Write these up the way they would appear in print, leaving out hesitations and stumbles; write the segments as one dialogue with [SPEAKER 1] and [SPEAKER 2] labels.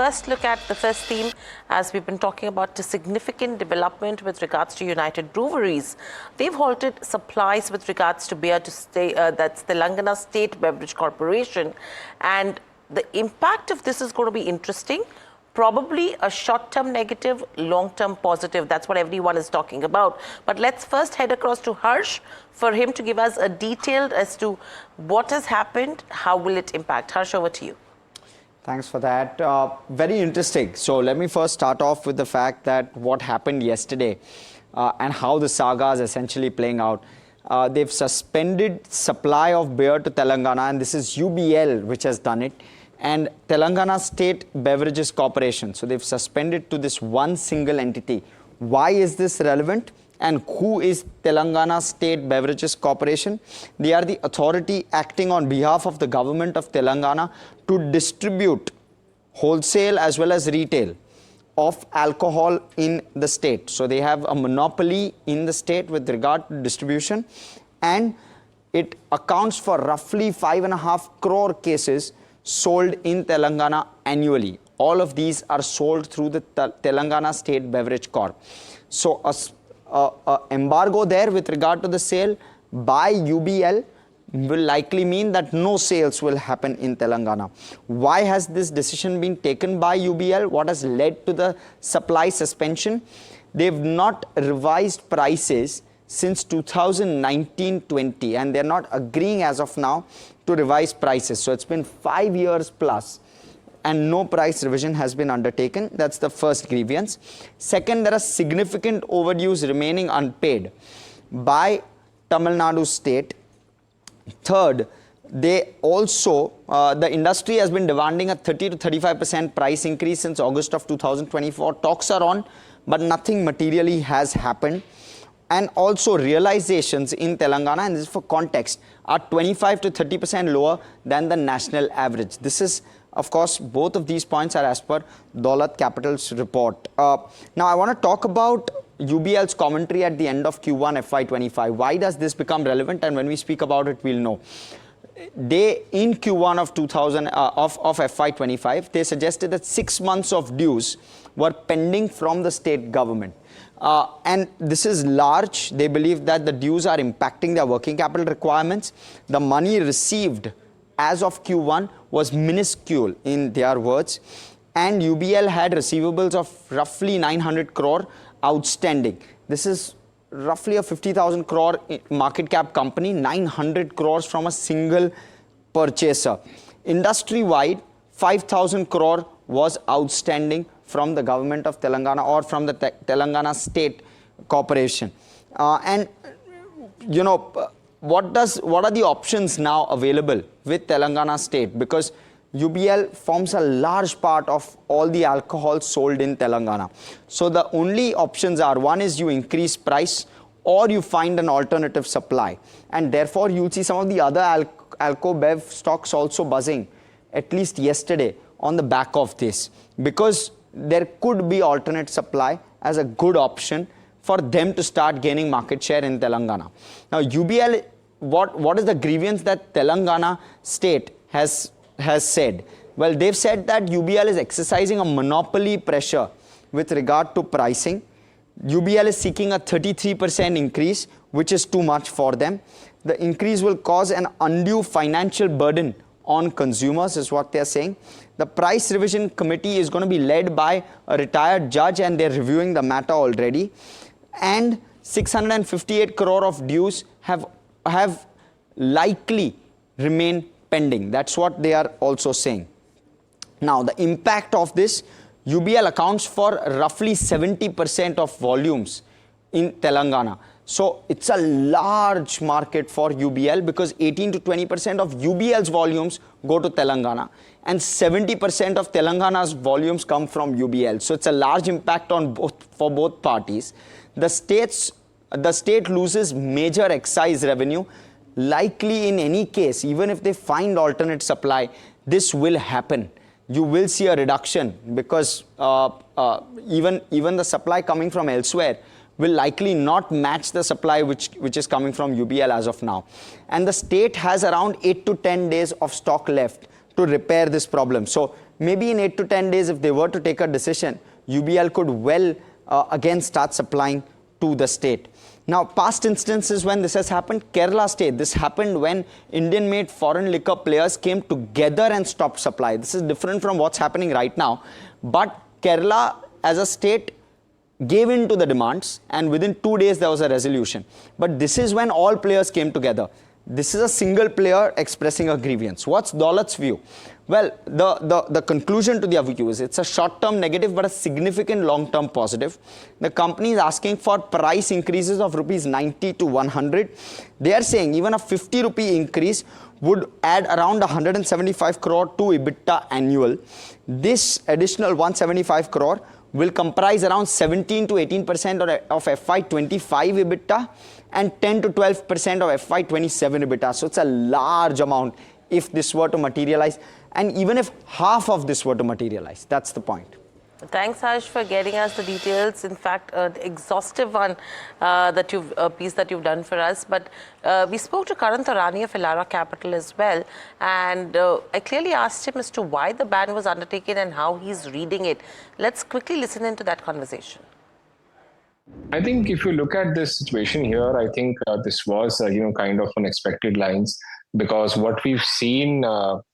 [SPEAKER 1] first look at the first theme, as we've been talking about a significant development with regards to United Breweries. They've halted supplies with regards to beer to that's Telangana State Beverages Corporation. And the impact of this is going to be interesting. Probably a short-term negative, long-term positive. That's what everyone is talking about. But let's first head across to Harsh for him to give us a detailed as to what has happened, how will it impact. Harsh, over to you.
[SPEAKER 2] Thanks for that. Very interesting. So let me first start off with the fact that what happened yesterday and how the saga is essentially playing out. They've suspended supply of beer to Telangana, and this is UBL which has done it, and Telangana State Beverages Corporation. So they've suspended to this one single entity. Why is this relevant? And who is Telangana State Beverages Corporation? They are the authority acting on behalf of the government of Telangana to distribute wholesale as well as retail of alcohol in the state. So they have a monopoly in the state with regard to distribution, and it accounts for roughly 5.5 crore cases sold in Telangana annually. All of these are sold through the Telangana State Beverage Corp. So a embargo there with regard to the sale by UBL will likely mean that no sales will happen in Telangana. Why has this decision been taken by UBL? What has led to the supply suspension? They've not revised prices since 2019-20, and they're not agreeing as of now to revise prices. So it's been 5 years plus and no price revision has been undertaken. That's the first grievance. Second, there are significant overdues remaining unpaid by Tamil Nadu state. Third, they also, the industry has been demanding a 30 to 35% price increase since August of 2024. Talks are on, but nothing materially has happened. And also realizations in Telangana, and this is for context, are 25 to 30% lower than the national average. This is, of course, both of these points are as per Elara Capital's report. Now, I want to talk about UBL's commentary at the end of Q1 FY25. Why does this become relevant? And when we speak about it, we'll know. They, in Q1 of FY25, they suggested that 6 months of dues were pending from the state government. And this is large. They believe that the dues are impacting their working capital requirements. The money received as of Q1 was minuscule in their words. And UBL had receivables of roughly 900 crore outstanding. This is roughly a 50,000 crore market cap company, 900 crores from a single purchaser. Industry-wide, 5,000 crore was outstanding from the government of Telangana or from the Telangana State Corporation. And, you know, what are the options now available with Telangana State? Because UBL forms a large part of all the alcohol sold in Telangana. So the only options are, one is you increase price or you find an alternative supply. And therefore, you'll see some of the other alco-bev stocks also buzzing, at least yesterday, on the back of this. Because there could be alternate supply as a good option for them to start gaining market share in Telangana. Now, UBL, what is the grievance that Telangana state has said? Well, they've said that UBL is exercising a monopoly pressure with regard to pricing. UBL is seeking a 33% increase, which is too much for them. The increase will cause an undue financial burden on consumers, is what they're saying. The price revision committee is going to be led by a retired judge, and they're reviewing the matter already. And 658 crore of dues have likely remained pending. That's what they are also saying. Now, the impact of this, UBL accounts for roughly 70% of volumes in Telangana. So it's a large market for UBL because 18 to 20% of UBL's volumes go to Telangana and 70% of Telangana's volumes come from UBL. So it's a large impact on for both parties. The state loses major excise revenue. Likely in any case, even if they find alternate supply, this will happen. You will see a reduction because even the supply coming from elsewhere will likely not match the supply which is coming from UBL as of now. And the state has around 8 to 10 days of stock left to repair this problem. So maybe in 8 to 10 days, if they were to take a decision, UBL could well again start supplying to the state. Now, past instances when this has happened, Kerala state, this happened when Indian-made foreign liquor players came together and stopped supply. This is different from what's happening right now. But Kerala as a state gave in to the demands, and within 2 days there was a resolution. But this is when all players came together. This is a single player expressing a grievance. What's Daulat's view? Well, the conclusion to their view is it's a short-term negative but a significant long-term positive. The company is asking for price increases of rupees 90 to 100. They are saying even a 50 rupee increase would add around 175 crore to EBITDA annual. This additional 175 crore will comprise around 17 to 18% of FY25 EBITDA and 10 to 12% of FY27 EBITDA. So it's a large amount if this were to materialize, and even if half of this were to materialize. That's the point.
[SPEAKER 1] Thanks, Harsh, for getting us the details. In fact, the exhaustive one piece that you've done for us. But we spoke to Karan Taurani of Elara Capital as well, and I clearly asked him as to why the ban was undertaken and how he's reading it. Let's quickly listen into that conversation.
[SPEAKER 3] I think if you look at this situation here, I think this was, kind of unexpected lines, because what we've seen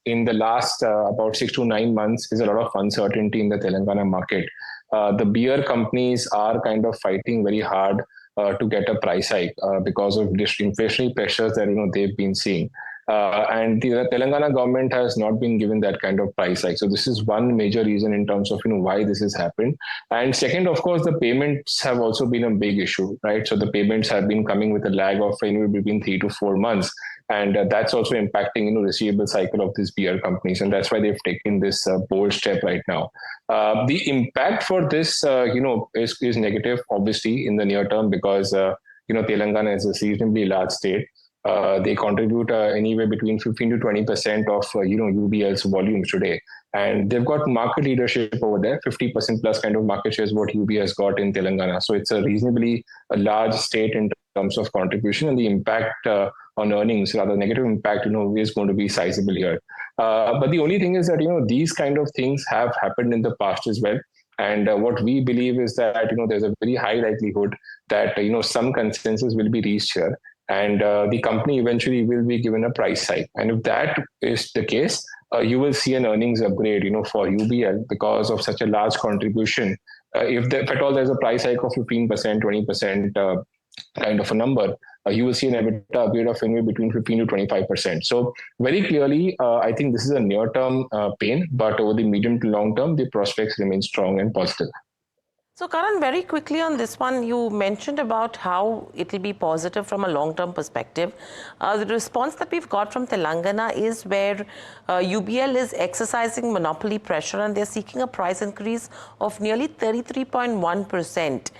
[SPEAKER 3] in the last about 6 to 9 months is a lot of uncertainty in the Telangana market. The beer companies are kind of fighting very hard to get a price hike because of this inflationary pressures that they've been seeing. And the Telangana government has not been given that kind of price hike. So this is one major reason in terms of why this has happened. And second, of course, the payments have also been a big issue, right? So the payments have been coming with a lag of anywhere between 3 to 4 months. And that's also impacting receivable cycle of these beer companies, and that's why they've taken this bold step right now. The impact for this, is negative, obviously, in the near term, because Telangana is a reasonably large state. They contribute anywhere between 15 to 20% of UBL's volumes today, and they've got market leadership over there. 50% plus kind of market share is what UBL has got in Telangana. So it's a reasonably large state in terms of contribution, and the impact on earnings, rather negative impact, is going to be sizable here. But the only thing is that these kind of things have happened in the past as well. And what we believe is that there's a very high likelihood that some consensus will be reached here, and the company eventually will be given a price hike. And if that is the case, you will see an earnings upgrade for UBL because of such a large contribution. If at all there's a price hike of 15%, 20% kind of a number, you will see an EBITDA upgrade of anywhere between 15 to 25%. So very clearly, I think this is a near-term pain, but over the medium to long term, the prospects remain strong and positive.
[SPEAKER 1] So, Karan, very quickly on this one, you mentioned about how it will be positive from a long-term perspective. The response that we've got from Telangana is where UBL is exercising monopoly pressure and they're seeking a price increase of nearly 33.1%.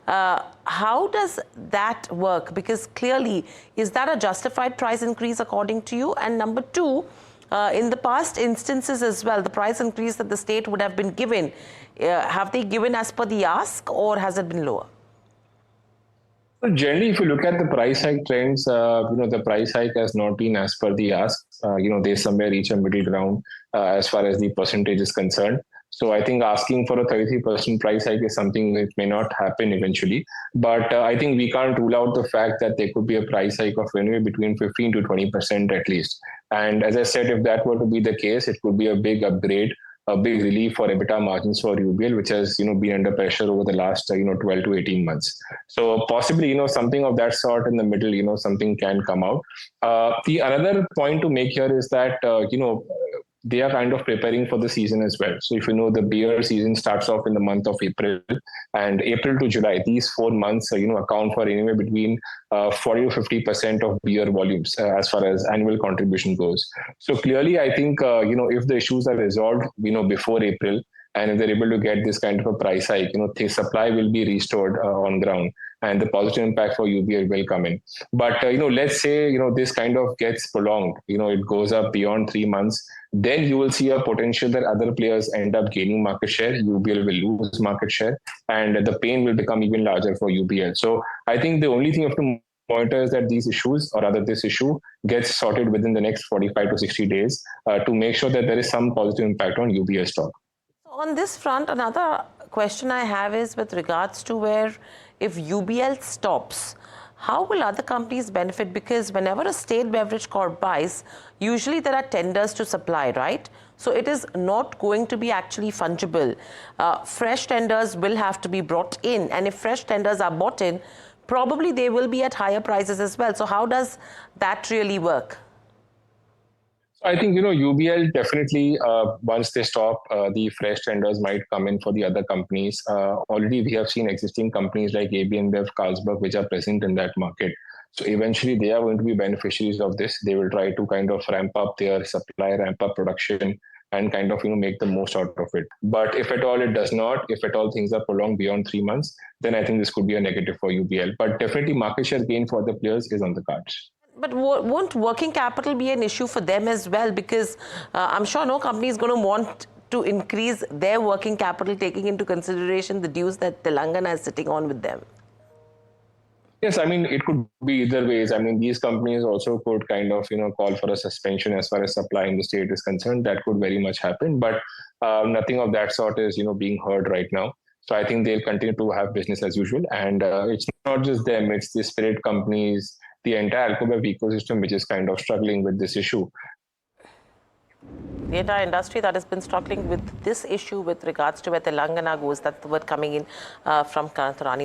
[SPEAKER 1] How does that work? Because clearly, is that a justified price increase according to you? And number two, in the past instances as well, the price increase that the state would have been given, have they given as per the ask, or has it been lower?
[SPEAKER 3] So generally, if you look at the price hike trends, the price hike has not been as per the ask. They somewhere reach a middle ground as far as the percentage is concerned. So I think asking for a 33% price hike is something that may not happen eventually. But I think we can't rule out the fact that there could be a price hike of anywhere between 15 to 20% at least. And as I said, if that were to be the case, it could be a big upgrade, a big relief for EBITDA margins for UBL, which has been under pressure over the last 12 to 18 months. So possibly something of that sort in the middle, something can come out. The another point to make here is that they are kind of preparing for the season as well. So if the beer season starts off in the month of April, and April to July, these 4 months, account for anywhere between 40 to 50% of beer volumes as far as annual contribution goes. So clearly, I think, if the issues are resolved, before April, and if they're able to get this kind of a price hike, the supply will be restored on ground, and the positive impact for UBL will come in. But, let's say, this kind of gets prolonged, it goes up beyond 3 months, then you will see a potential that other players end up gaining market share, UBL will lose market share, and the pain will become even larger for UBL. So I think the only thing you have to point is that these issues, or rather this issue, gets sorted within the next 45 to 60 days to make sure that there is some positive impact on UBL stock.
[SPEAKER 1] On this front, another question I have is with regards to where if UBL stops, how will other companies benefit? Because whenever a state beverage corp buys, usually there are tenders to supply, right? So it is not going to be actually fungible. Fresh tenders will have to be brought in, and if fresh tenders are bought in, probably they will be at higher prices as well. So how does that really work?
[SPEAKER 3] I think, UBL definitely, once they stop, the fresh tenders might come in for the other companies. Already we have seen existing companies like AB InBev, Carlsberg, which are present in that market. So eventually they are going to be beneficiaries of this. They will try to kind of ramp up their supply, ramp up production, and kind of, make the most out of it. But if at all it does not, if at all things are prolonged beyond 3 months, then I think this could be a negative for UBL. But definitely market share gain for the players is on the cards.
[SPEAKER 1] But won't working capital be an issue for them as well? Because I'm sure no company is going to want to increase their working capital, taking into consideration the dues that Telangana is sitting on with them.
[SPEAKER 3] Yes, I mean, it could be either ways. I mean, these companies also could kind of, call for a suspension as far as supply in the state is concerned. That could very much happen. But nothing of that sort is, being heard right now. So I think they'll continue to have business as usual. And it's not just them, it's the spirit companies, the entire alcohol ecosystem, which is kind of struggling with this issue.
[SPEAKER 1] The entire industry that has been struggling with this issue with regards to where Telangana goes, that's the word coming in from Karan Taurani.